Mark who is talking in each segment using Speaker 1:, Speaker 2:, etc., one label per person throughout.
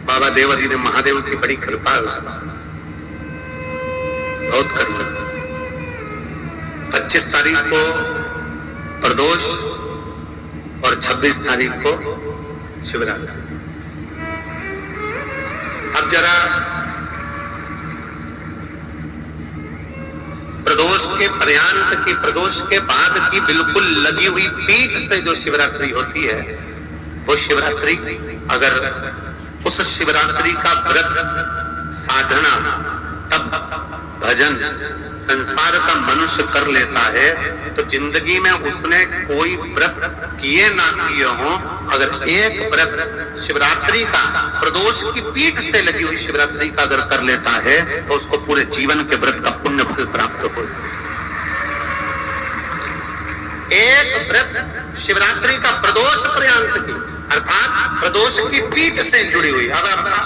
Speaker 1: बाबा देवादी ने, महादेव की बड़ी कृपा है उसमें, बहुत करुणा। 25 तारीख को प्रदोष और 26 तारीख को शिवरात्रि। अब जरा प्रदोष के पर्यंत की, प्रदोष के बाद की बिल्कुल लगी हुई पीठ से जो शिवरात्रि होती है, वो शिवरात्रि, अगर उस शिवरात्रि का व्रत, साधना, तप, भजन, संसार का मनुष्य कर लेता है तो जिंदगी में उसने कोई व्रत किए ना किए हो, अगर एक व्रत शिवरात्रि का, प्रदोष की पीठ से लगी हुई शिवरात्रि का अगर कर लेता है तो उसको पूरे जीवन के व्रत का पुण्य फल प्राप्त हो। एक व्रत शिवरात्रि का प्रदोष पर्यंत की, अर्थात प्रदोष की पीठ से जुड़ी हुई। अब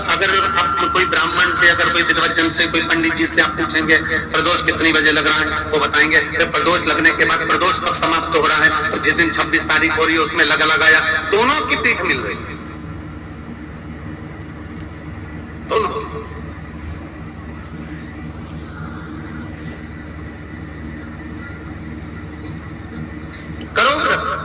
Speaker 1: अगर आप कोई ब्राह्मण से, अगर कोई विद्वज्जन से, कोई पंडित जी से आप पूछेंगे प्रदोष कितनी बजे लग रहा है, वो बताएंगे प्रदोष लगने के बाद प्रदोष कब समाप्त हो रहा है, तो जिस दिन 26 तारीख हो रही है उसमें लगाया, दोनों की पीठ मिल रही है, दोनों। करो व्रत।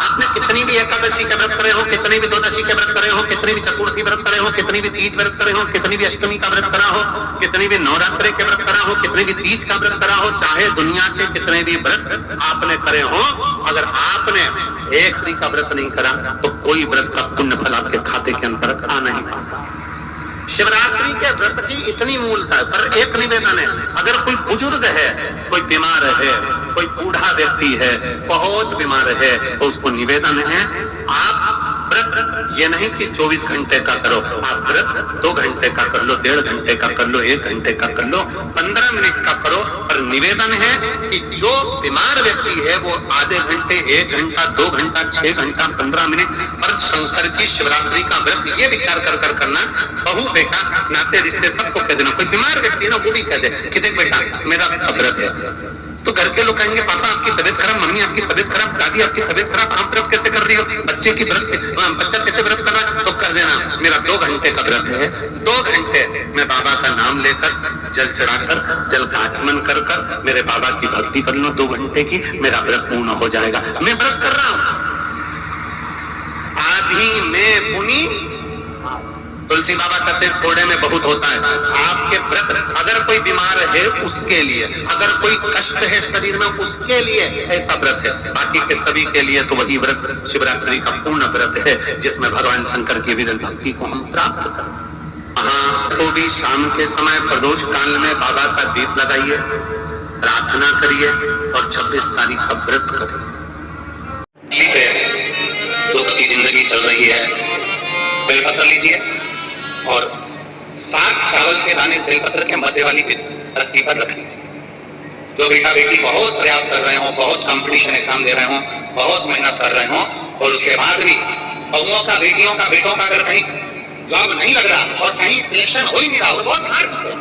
Speaker 1: आपने कितनी भी एकादशी के व्रत करे हो, कितनी भी द्वादशी के व्रत करे हो, कितनी भी चतुर्थी व्रत करे हो, कितनी भी तीज व्रत करे हो, कितनी भी अष्टमी का व्रत करा हो, कितनी भी नवरात्रि के व्रत करा हो, कितनी भी तीज का व्रत करा हो, चाहे दुनिया के कितने भी व्रत आपने करे हो, अगर आपने एक दिन का व्रत नहीं करा तो कोई व्रत का पुण्य फल आपके खाते के अंतर्गत आ नहीं पाता। शिवरात्रि के व्रत की इतनी मूलता है। पर एक निवेदन है, अगर कोई बुजुर्ग है, कोई बीमार है, कोई बूढ़ा व्यक्ति है, बहुत बीमार है, तो उसको निवेदन है, आप व्रत ये नहीं कि 24 घंटे का करो, आप व्रत 2 घंटे का कर लो, 1.5 घंटे का कर लो, 1 घंटे का कर लो, 15 मिनट का करो। पर निवेदन है कि जो बीमार व्यक्ति है वो आधे घंटे, 1 घंटा, 2 घंटा, 6 घंटा, 15 मिनट पर शंकर की शिवरात्रि का व्रत ये विचार कर करना, बहू बेटा नाते रिश्ते सबको कह देना। कोई बीमार व्यक्ति है ना, वो भी कह दे कि देख बेटा मेरा व्रत है, तो घर के लोग कहेंगे पापा आपकी तबीयत खराब, मम्मी आपकी तबीयत खराब, दादी आपकी तबीयत खराब, आप व्रत कैसे कर रही हो, बच्चे की व्रत, बच्चा कैसे व्रत कर रहा है, तो कर देना मेरा 2 घंटे का व्रत है, 2 घंटे मैं बाबा का नाम लेकर, जल चढ़ाकर, जल का आचमन कर कर मेरे बाबा की भक्ति कर लो 2 घंटे की, मेरा व्रत पूर्ण हो जाएगा। मैं व्रत कर रहा हूं, आधी में पुनी, तुलसी बाबा कहते हैं थोड़े में बहुत होता है। आपके व्रत, अगर कोई बीमार है उसके लिए, अगर कोई कष्ट है शरीर में उसके लिए ऐसा व्रत है, बाकी के सभी के लिए तो वही व्रत शिवरात्रि का पूर्ण व्रत है जिसमें भगवान शंकर की विरल भक्ति को हम प्राप्त करें। हाँ, तो भी शाम के समय प्रदोष काल में बाबा का दीप लगाइए, प्रार्थना करिए और 26 तारीख का व्रत करिए। दुख की जिंदगी चल रही है, बेलपत्र लीजिए और 7 चावल के दाने इस बेलपत्र के मध्य वाली पत्ती पर रख लीजिए। जो बेटा बेटी बहुत प्रयास कर रहे हो, बहुत कंपटीशन एग्जाम दे रहे हो, बहुत मेहनत कर रहे हो और उसके बाद भी बहुओं का, बेटियों का, बेटों का अगर कहीं जॉब नहीं लग रहा और कहीं सिलेक्शन हो ही नहीं रहा और बहुत हार चुके हैं,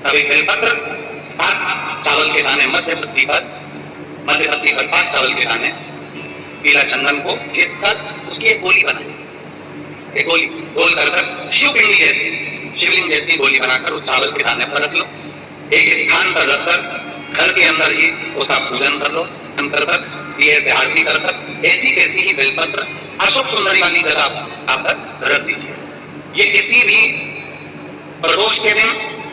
Speaker 1: तभी बेलपत्र 7 चावल के दाने मध्य पत्ती पर 7 चावल के दाने, पीला चंदन को घिसकर उसकी एक गोली बनाए, एक गोली गोल कर शिवलिंग जैसी गोली बनाकर उस चावल के दाने पर रख लो। एक स्थान पर रखकर घर के अंदर ही उसका पूजन कर लो, कर दिए से आरती कर ऐसी ही बेलपत्र अशोक सुंदरी वाली जगह आप रख दीजिए। ये किसी भी प्रदोष के दिन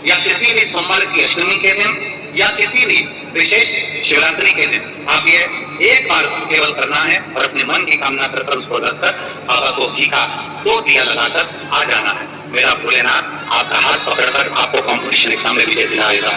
Speaker 1: या किसी भी सोमवार की अष्टमी के दिन या किसी भी विशेष शिवरात्रि के दिन आप ये एक बार केवल करना है और अपने मन की कामना कर उसको रखकर बाबा को घी का 2 दिया लगाकर आ जाना है। मेरा भोलेनाथ आपका हाथ पकड़कर आपको कंपटीशन एग्जाम में विजय दिलाएगा।